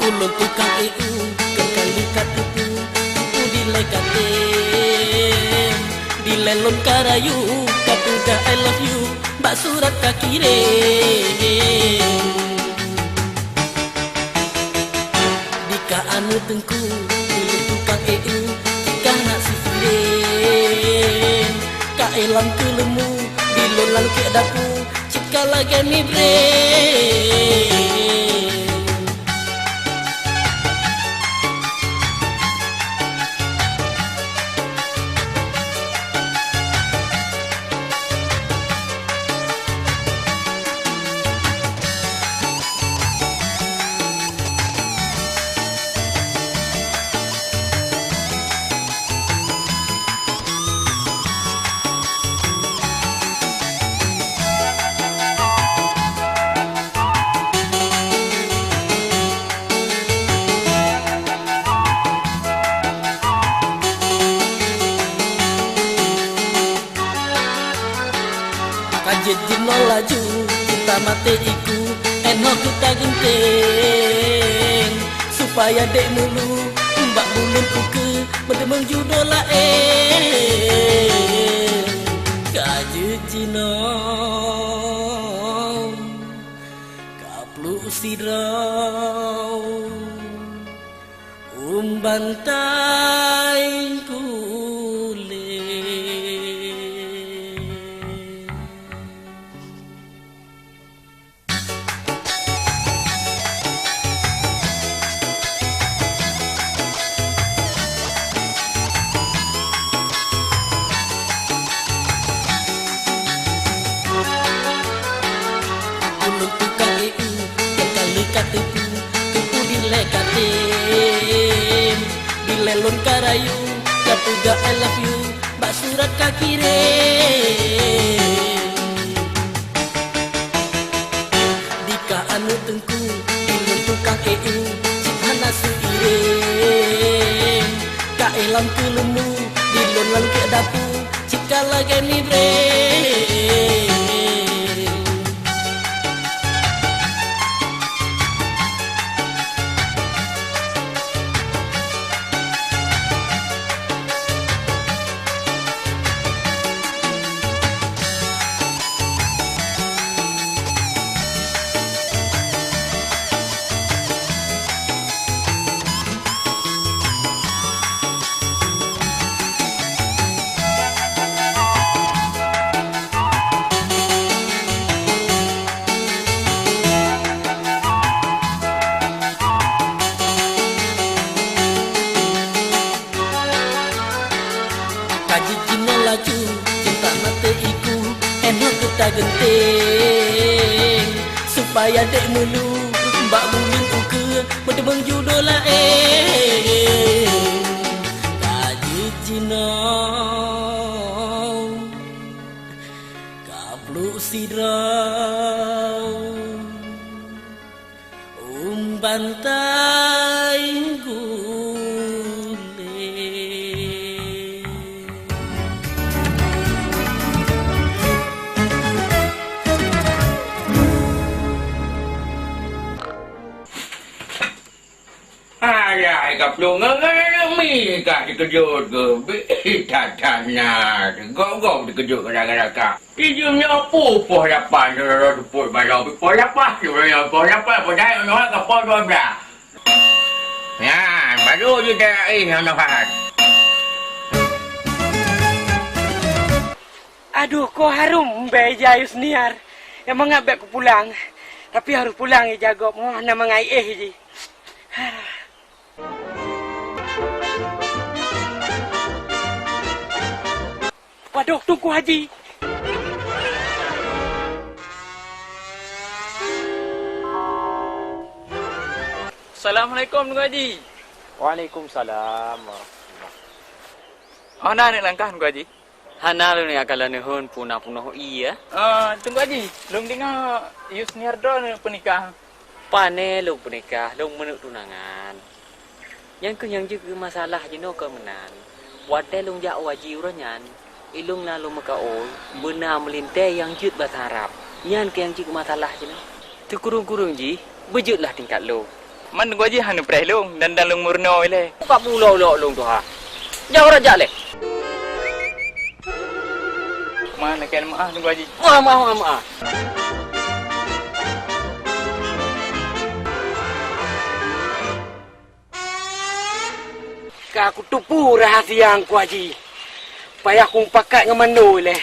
Ulun tukang EU kekali katuku ku dilekatem dilelon karayu katuga I love you bak surat kakirim dika anu tengku ulun tukang EU jika nak sifirin ka elang kelemu dilon lalu ke dapu jika lagi mi brain. Kajet laju kita mati iku eno kita genteng supaya dek mulu mbak bulun uke berdemeng judola kajet cino kaplu sirau Bantai kulit. Ulun tukang EU yang kali katipu tupu dilekatin dilelon karayu kapuga I love you bak surat kakirim dika anu tengku ulun tukang EU cipana suirim ka elam kelemu dilon lan ke dapu cika lagi ni bre. Laju cinta mati iku eno kita genting supaya dek mulu mbak bulin uke berdemeng judola kaji cina kaplu sidrau bantai Ayah, kaplu ngami kak dikejut ke, tatana, gong dikejut ke raga-raga. Ijumnya pupuh lapan, puput balau, pupuh lapan, pedai orang kapal dua. Ya, baru juga yang nafas. Aduh, kok harum beja Yusniar. Emang ngabek aku pulang. Tapi harus pulang ya jago. Mau nama ngai je. Waduh, tunggu Haji. Assalamualaikum Tunggu Haji. Waalaikumsalam. Oh, nak langkah Tunggu Haji. Hana lu ni akalan ni hun punah iya. Tunggu Haji. Lung tengok Yusniar drone penikah. Pane lu penikah, lu menuk tunangan. Yang ku yang juga masalah jino ke menan. Wate lung jak waji uranyan. Ilung lalu makaol benar melintai yang jut bahasa Arab. Yan ke yang juga masalah jino. Tu kurung-kurung ji, bejutlah tingkat lu. Man Tunggu Haji hanu preh lung dan dalung murno ile. Buka pulau lung tu ha. Jauh raja le. Mana kan maaf Tunggu Haji. Maaf. Aku tupu rahasia aku Haji. Payah aku pakai dengan menu leh.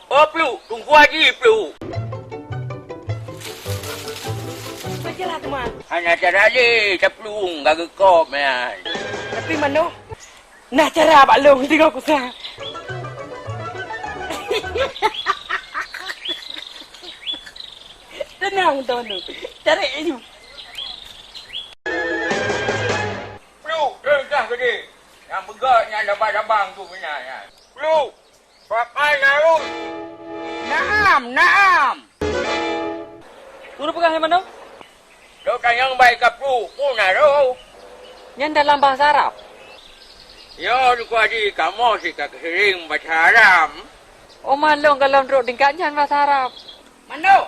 Oh, Plu, tunggu Haji, Plu. Bacalah teman. Hanya cara ni, ceplung, gak kop ya. Tapi mana? Nah cara Pak Long tengok aku sah. Tenang tuan tu. Cari ini. Plu, dengar ke dia? Yang begaknya labang-labang tu benar. Plu, pakai narut. Naam. Lu pegang yang mana? Lo kan yang baik ke Plu, punah tu. Yang dalam bahasa Arab. Ya, Tunggu Haji, kamu sih kak sering baca Arab. Oh malong kalau duduk tingkatnya bahasa Arab. Mano,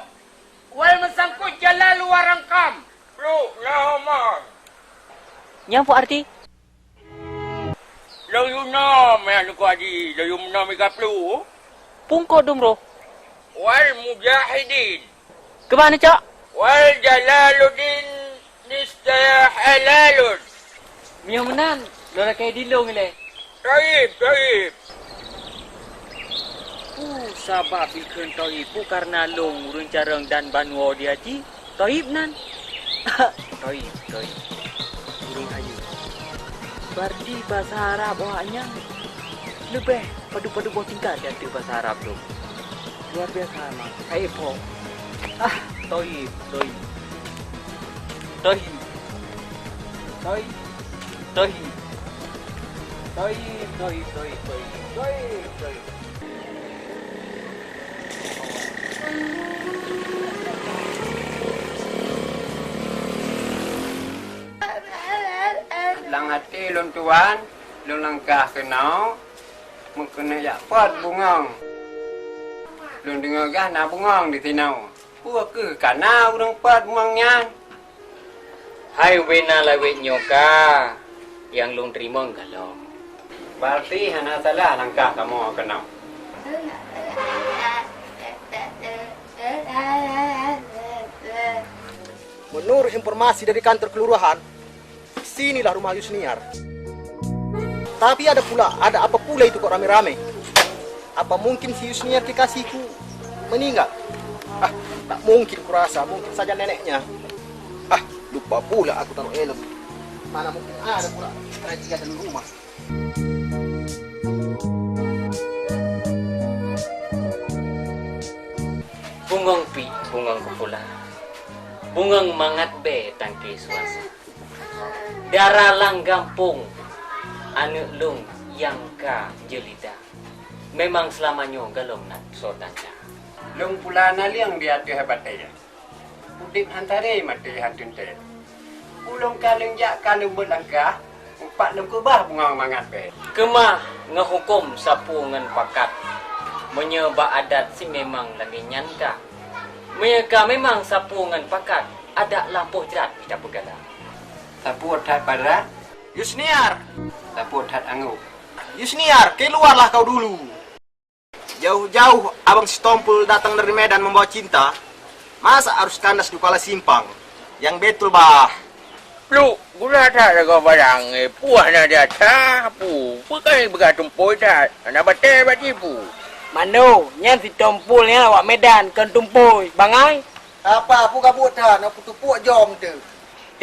wal mesangkut jalan luar rangkam. Plu, lama. Yang apa arti? Lo yuna me anu ko aji, lo yuna me kaplu. Pungko dumro. Wal mujahidin. Kemana, Cok? Wal Jalaluddin nistaya halalun. Mio menan, lo nak kayak dilong le. Taib. Sabab ikan toibu karena long urun carang dan banwo dia ji. Toib nan. Toib. Urun ayu. Berarti bahasa Arab awaknya lebih padu-padu buah tingkat dan tu bahasa Arab tu. Luar biasa emang. Kayak po. Toib. Lang hati lon tuan, lon langkah kenau, mengkena yak pat bungang. Lon dengar gah na bungang di tinau. Puak ke kana urang pat bungangnya. Hai wena lawe nyoka yang lung terima galau. Berarti hana salah langkah kamu kenau. Menurut informasi dari kantor kelurahan, sinilah rumah Yusniar. Tapi ada apa pula itu kok rame-rame? Apa mungkin si Yusniar kekasihku meninggal? Tak mungkin kurasa, mungkin saja neneknya. Lupa pula aku taruh helm. Mana mungkin ada pula razia dalam rumah. Bungang kepula. Bungang mangat be tangki suasa. Darah lang gampung. Anu lung yang ka jelida. Memang selamanya galong nak sodanya. Lung pula naliang dia tu hebat dia. Udip hantare mati hatun te. Ulung kaleng jak kaleng berlangkah. Empat lung kubah bungang mangat be. Kemah ngehukum sapungan pakat. Menyebab adat si memang lagi nyanka. Mereka memang sapungan pakat. Ada lampu jerat kita bergada. Sapu tat padat. Yusniar! Sapu tat angu. Yusniar, keluarlah kau dulu. Jauh-jauh abang si Tompul datang dari Medan membawa cinta. Masa harus kandas di Kuala Simpang? Yang betul bah. Lu, gula tak ada kau barang. Puah nak dia tak. Bukan bergantung poin tak. Nak batal batipu. Mano, nyan si Tompul ni awak Medan kan tumpoi. Bangai? Apa aku kabut dah, nak putu-puak jom tu.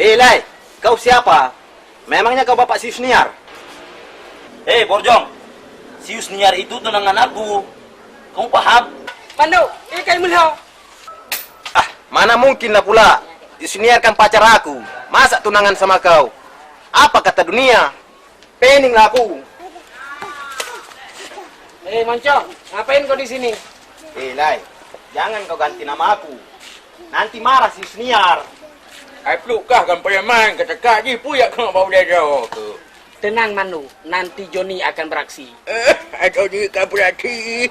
Lai, kau siapa? Memangnya kau bapak si Yusniar? Borjong. Si Yusniar itu tunangan aku. Kamu paham? Mano, kayak mulai. Mana mungkin lah pula. Yusniar kan pacar aku. Masa tunangan sama kau? Apa kata dunia? Pening lah aku. Moncong, ngapain kau di sini? Lai, jangan kau ganti nama aku. Nanti marah si Yusniar. Pelukah kan preman kata kak je puyak kau bawa dia jauh ke. Tenang Manu, nanti Joni akan beraksi. Joni akan beraksi.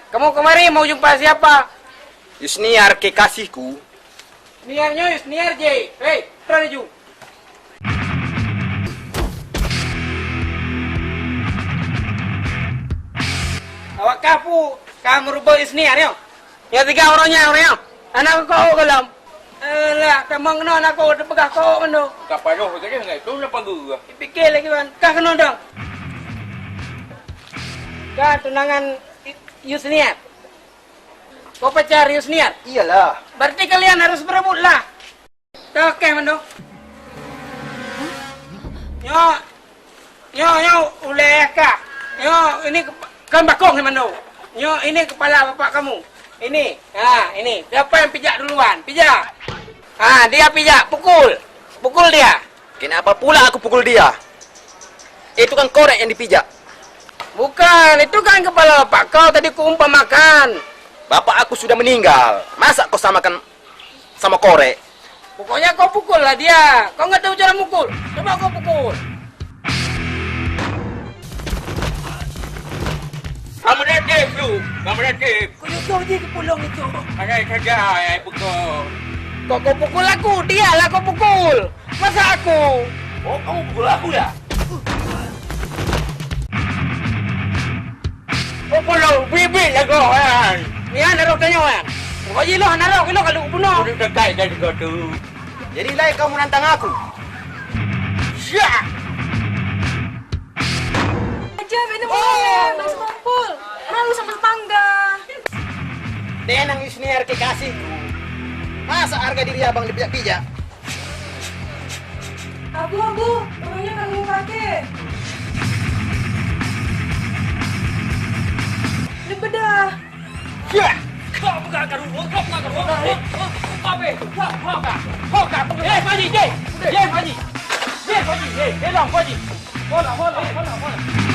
Kamu kemari mau jumpa siapa? Yusniar kekasihku. Yusniar je. Hei, terus ju. Awak kapu, kamu rubah Yusniar yo. Ya tiga orangnya. Anak kau kelam. Lah, kamu kena nak kau pegah kau mano. Kapadoh begitu enggak itu nak panggil. Pikir lagi kan, kah kena dong. Kah tunangan Yusniar. Kau pacar Yusniar? Iyalah. Berarti kalian harus berebut lah. Oke, mano. Yo, uleh kah? Yo, ini kan bakong ni mano. Yo, ini kepala bapak kamu. Ini, ini. Siapa yang pijak duluan? Pijak. Dia pijak. Pukul dia. Kenapa pula aku pukul dia? Itu kan korek yang dipijak. Bukan, itu kan kepala bapak kau tadi kuumpamakan. Bapak aku sudah meninggal. Masa kau samakan sama korek? Pokoknya kau pukul lah dia. Kau nggak tahu cara mukul. Coba kau pukul. Kamu datang tu. Kau je ke pulung itu. Ada saja yang pukul. Kau pukul aku. Dialah kau pukul. Masa aku? Oh, kamu pukul aku ya? Perlu bibit lah kau kan. Ni naruh tanya kan. Kau je lah naruh kilo kalau bunuh. Udah dekat dah juga tu. Jadi lai kau menantang aku. Syak. Aja benda boleh. Masih kumpul. Malu sama tetangga. Denang Yusniar kekasihku. Masa harga diri abang dipijak-pijak? Abu, orangnya kagum kakek. Ini bedah. Ya. Kau bukan akan rumah, kau bukan akan rumah. Apa? Hoka. Haji. Haji. Long, Haji. Hola.